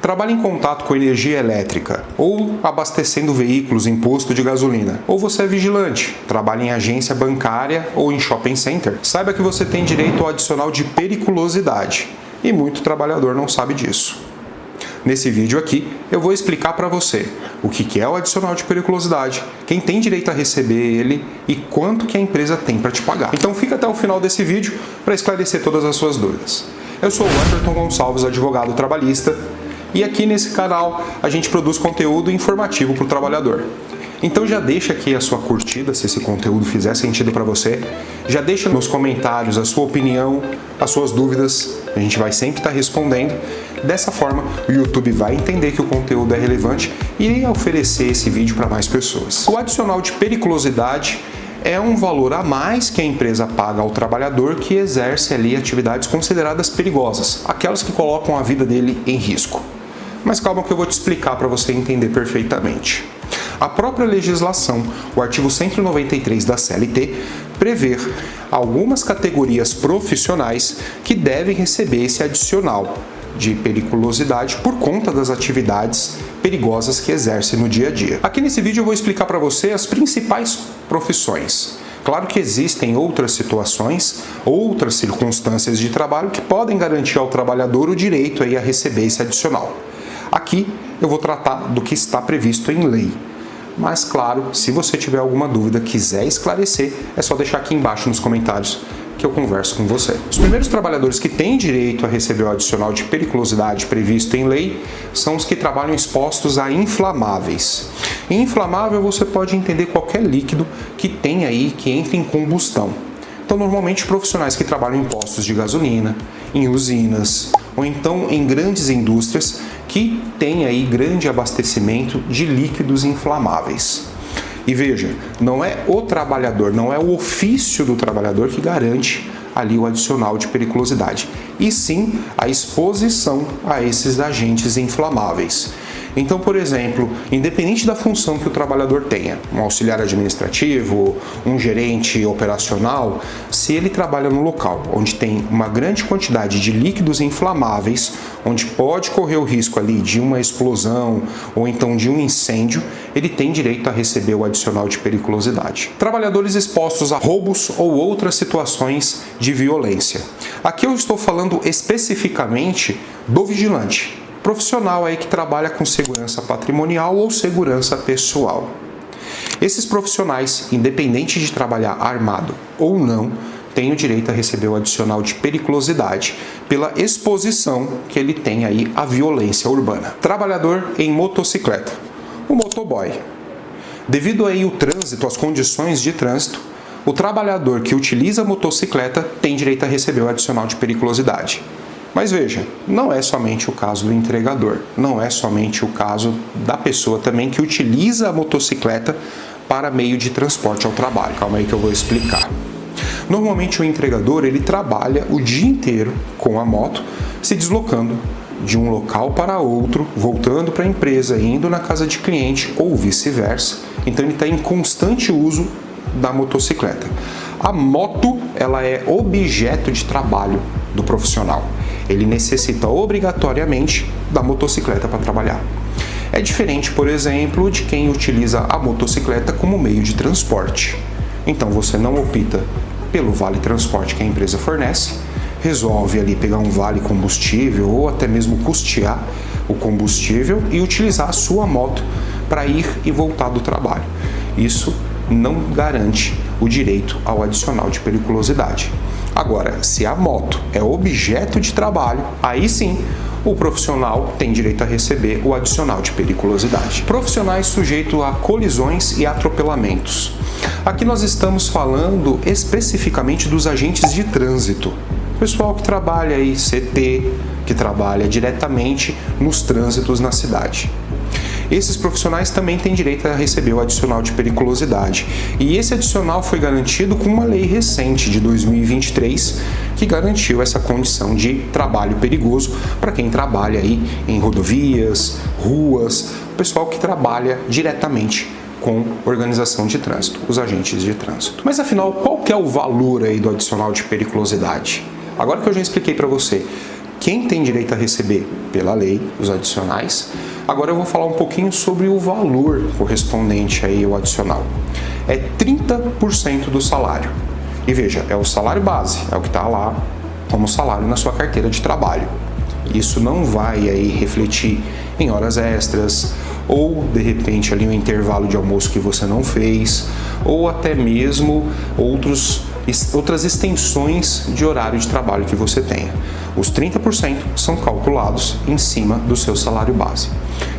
Trabalha em contato com energia elétrica ou abastecendo veículos em posto de gasolina. Ou você é vigilante, trabalha em agência bancária ou em shopping center. Saiba que você tem direito ao adicional de periculosidade e muito trabalhador não sabe disso. Nesse vídeo aqui, eu vou explicar para você o que é o adicional de periculosidade, quem tem direito a receber ele e quanto que a empresa tem para te pagar. Então fica até o final desse vídeo para esclarecer todas as suas dúvidas. Eu sou o Anderton Gonçalves, advogado trabalhista, e aqui nesse canal a gente produz conteúdo informativo para o trabalhador. Então já deixa aqui a sua curtida se esse conteúdo fizer sentido para você. Já deixa nos comentários a sua opinião, as suas dúvidas. A gente vai sempre estar respondendo. Dessa forma, o YouTube vai entender que o conteúdo é relevante e oferecer esse vídeo para mais pessoas. O adicional de periculosidade é um valor a mais que a empresa paga ao trabalhador que exerce ali atividades consideradas perigosas, aquelas que colocam a vida dele em risco. Mas calma que eu vou te explicar para você entender perfeitamente. A própria legislação, o artigo 193 da CLT, prevê algumas categorias profissionais que devem receber esse adicional de periculosidade por conta das atividades perigosas que exercem no dia a dia. Aqui nesse vídeo eu vou explicar para você as principais profissões. Claro que existem outras situações, outras circunstâncias de trabalho que podem garantir ao trabalhador o direito a receber esse adicional. Aqui eu vou tratar do que está previsto em lei. Mas claro, se você tiver alguma dúvida, quiser esclarecer, é só deixar aqui embaixo nos comentários que eu converso com você. Os primeiros trabalhadores que têm direito a receber o adicional de periculosidade previsto em lei são os que trabalham expostos a inflamáveis. Em inflamável você pode entender qualquer líquido que tenha aí, que entre em combustão. Então normalmente profissionais que trabalham em postos de gasolina, em usinas ou então em grandes indústrias que têm aí grande abastecimento de líquidos inflamáveis. E veja, não é o trabalhador, não é o ofício do trabalhador que garante ali o adicional de periculosidade, e sim a exposição a esses agentes inflamáveis. Então, por exemplo, independente da função que o trabalhador tenha, um auxiliar administrativo, um gerente operacional, se ele trabalha no local onde tem uma grande quantidade de líquidos inflamáveis, onde pode correr o risco ali de uma explosão ou então de um incêndio, ele tem direito a receber o adicional de periculosidade. Trabalhadores expostos a roubos ou outras situações de violência. Aqui eu estou falando especificamente do vigilante, profissional aí que trabalha com segurança patrimonial ou segurança pessoal. Esses profissionais, independente de trabalhar armado ou não, têm o direito a receber o adicional de periculosidade pela exposição que ele tem aí à violência urbana. Trabalhador em motocicleta, o motoboy. Devido aí ao trânsito, às condições de trânsito, o trabalhador que utiliza a motocicleta tem direito a receber o adicional de periculosidade. Mas veja, não é somente o caso do entregador, não é somente o caso da pessoa também que utiliza a motocicleta para meio de transporte ao trabalho. Calma aí que eu vou explicar. Normalmente o entregador ele trabalha o dia inteiro com a moto, se deslocando de um local para outro, voltando para a empresa, indo na casa de cliente ou vice-versa. Então ele está em constante uso da motocicleta. A moto ela é objeto de trabalho do profissional. Ele necessita obrigatoriamente da motocicleta para trabalhar. É diferente, por exemplo, de quem utiliza a motocicleta como meio de transporte. Então você não opta pelo vale transporte que a empresa fornece, resolve ali pegar um vale combustível ou até mesmo custear o combustível e utilizar a sua moto para ir e voltar do trabalho. Isso não garante o direito ao adicional de periculosidade. Agora, se a moto é objeto de trabalho, aí sim o profissional tem direito a receber o adicional de periculosidade. Profissionais sujeitos a colisões e atropelamentos. Aqui nós estamos falando especificamente dos agentes de trânsito. Pessoal que trabalha aí CT, que trabalha diretamente nos trânsitos na cidade. Esses profissionais também têm direito a receber o adicional de periculosidade. E esse adicional foi garantido com uma lei recente de 2023 que garantiu essa condição de trabalho perigoso para quem trabalha aí em rodovias, ruas, o pessoal que trabalha diretamente com organização de trânsito, os agentes de trânsito. Mas afinal, qual que é o valor aí do adicional de periculosidade? Agora que eu já expliquei para você quem tem direito a receber pela lei os adicionais. Agora eu vou falar um pouquinho sobre o valor correspondente aí ao adicional. É 30% do salário. E veja, é o salário base, é o que está lá como salário na sua carteira de trabalho. Isso não vai aí refletir em horas extras, ou de repente ali um intervalo de almoço que você não fez, ou até mesmo outras extensões de horário de trabalho que você tenha. Os 30% são calculados em cima do seu salário base.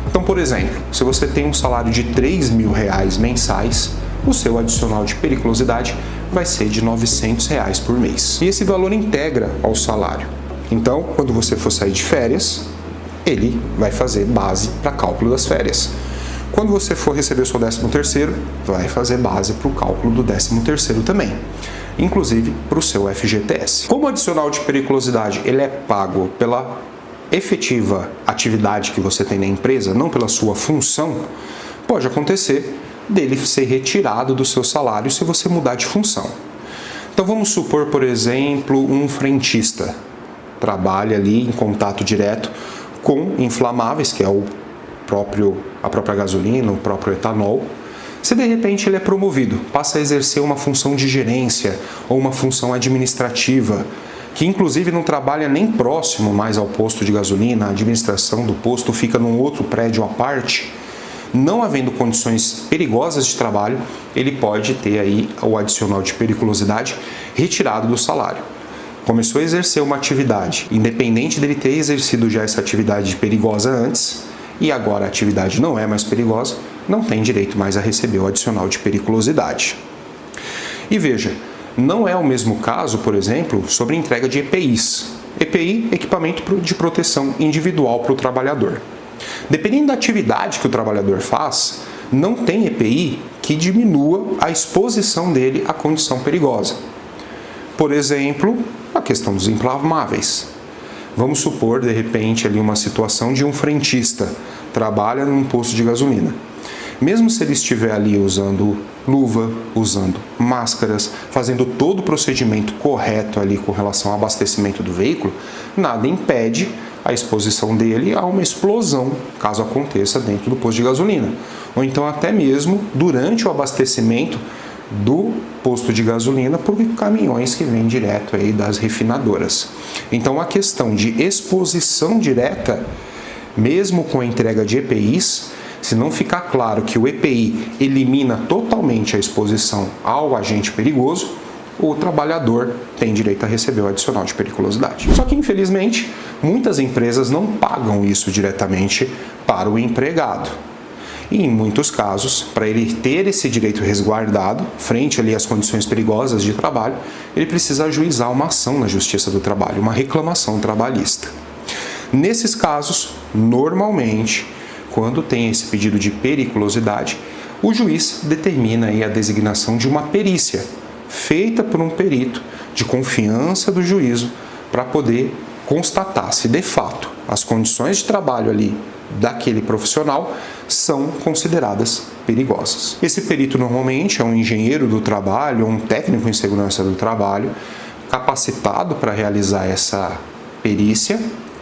Então, por exemplo, se você tem um salário de R$3.000 mensais, o seu adicional de periculosidade vai ser de R$900 por mês. E esse valor integra ao salário. Então, quando você for sair de férias, ele vai fazer base para cálculo das férias. Quando você for receber o seu 13º, vai fazer base para o cálculo do 13º também, inclusive para o seu FGTS. Como o adicional de periculosidade ele é pago pela efetiva atividade que você tem na empresa, não pela sua função, pode acontecer dele ser retirado do seu salário se você mudar de função. Então vamos supor, por exemplo, um frentista trabalha ali em contato direto com inflamáveis, que é a própria gasolina, o próprio etanol. Se de repente ele é promovido, passa a exercer uma função de gerência ou uma função administrativa, que inclusive não trabalha nem próximo mais ao posto de gasolina, a administração do posto fica num outro prédio à parte, não havendo condições perigosas de trabalho, ele pode ter aí o adicional de periculosidade retirado do salário. Começou a exercer uma atividade, independente dele ter exercido já essa atividade perigosa antes, e agora a atividade não é mais perigosa, não tem direito mais a receber o adicional de periculosidade. E veja, não é o mesmo caso, por exemplo, sobre entrega de EPIs. EPI, equipamento de proteção individual para o trabalhador. Dependendo da atividade que o trabalhador faz, não tem EPI que diminua a exposição dele à condição perigosa. Por exemplo, a questão dos inflamáveis. Vamos supor, de repente, ali uma situação de um frentista trabalha num posto de gasolina. Mesmo se ele estiver ali usando luva, usando máscaras, fazendo todo o procedimento correto ali com relação ao abastecimento do veículo, nada impede a exposição dele a uma explosão, caso aconteça dentro do posto de gasolina. Ou então até mesmo durante o abastecimento do posto de gasolina por caminhões que vêm direto aí das refinadoras. Então a questão de exposição direta, mesmo com a entrega de EPIs, se não ficar claro que o EPI elimina totalmente a exposição ao agente perigoso, o trabalhador tem direito a receber o adicional de periculosidade. Só que, infelizmente, muitas empresas não pagam isso diretamente para o empregado. E, em muitos casos, para ele ter esse direito resguardado, frente ali às condições perigosas de trabalho, ele precisa ajuizar uma ação na Justiça do Trabalho, uma reclamação trabalhista. Nesses casos, normalmente, quando tem esse pedido de periculosidade, o juiz determina aí a designação de uma perícia, feita por um perito de confiança do juízo, para poder constatar se de fato as condições de trabalho ali daquele profissional são consideradas perigosas. Esse perito normalmente é um engenheiro do trabalho, um técnico em segurança do trabalho, capacitado para realizar essa perícia.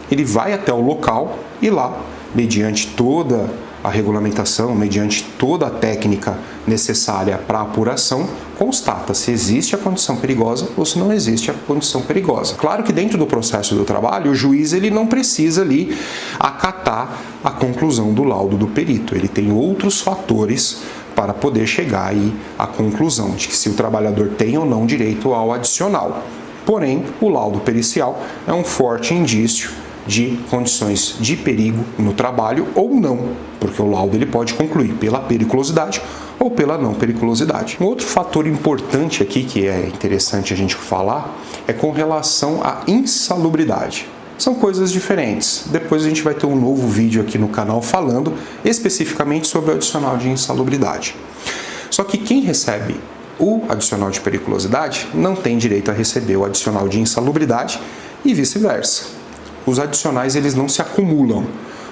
Ele vai até o local e lá, mediante toda a regulamentação, mediante toda a técnica necessária para a apuração, constata se existe a condição perigosa ou se não existe a condição perigosa. Claro que dentro do processo do trabalho, o juiz ele não precisa ali acatar a conclusão do laudo do perito. Ele tem outros fatores para poder chegar aí à conclusão de que se o trabalhador tem ou não direito ao adicional. Porém, o laudo pericial é um forte indício de condições de perigo no trabalho ou não, porque o laudo ele pode concluir pela periculosidade ou pela não periculosidade. Um outro fator importante aqui que é interessante a gente falar é com relação à insalubridade. São coisas diferentes. Depois a gente vai ter um novo vídeo aqui no canal falando especificamente sobre o adicional de insalubridade. Só que quem recebe o adicional de periculosidade não tem direito a receber o adicional de insalubridade e vice-versa. Os adicionais eles não se acumulam.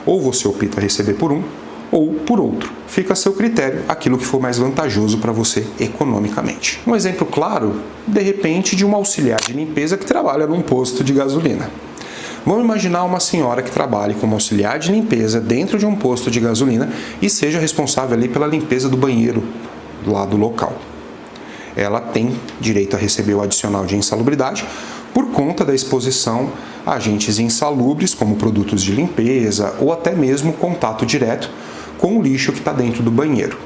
Ou você opta a receber por um ou por outro. Fica a seu critério aquilo que for mais vantajoso para você economicamente. Um exemplo claro, de repente, de um auxiliar de limpeza que trabalha num posto de gasolina. Vamos imaginar uma senhora que trabalhe como auxiliar de limpeza dentro de um posto de gasolina e seja responsável ali pela limpeza do banheiro lá do local. Ela tem direito a receber o adicional de insalubridade por conta da exposição a agentes insalubres, como produtos de limpeza ou até mesmo contato direto com o lixo que está dentro do banheiro.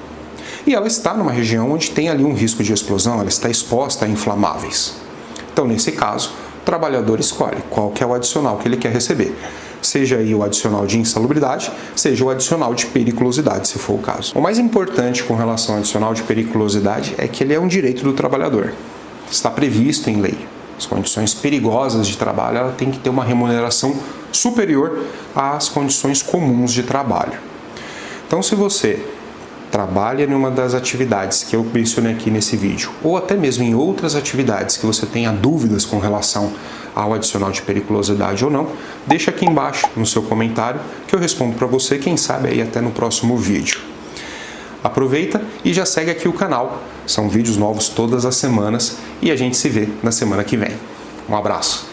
E ela está numa região onde tem ali um risco de explosão, ela está exposta a inflamáveis. Então, nesse caso, o trabalhador escolhe qual que é o adicional que ele quer receber. Seja aí o adicional de insalubridade, seja o adicional de periculosidade, se for o caso. O mais importante com relação ao adicional de periculosidade é que ele é um direito do trabalhador. Está previsto em lei. As condições perigosas de trabalho, ela tem que ter uma remuneração superior às condições comuns de trabalho. Então, se você trabalha em uma das atividades que eu mencionei aqui nesse vídeo, ou até mesmo em outras atividades que você tenha dúvidas com relação ao adicional de periculosidade ou não, deixa aqui embaixo no seu comentário que eu respondo para você, quem sabe aí até no próximo vídeo. Aproveita e já segue aqui o canal, são vídeos novos todas as semanas e a gente se vê na semana que vem. Um abraço!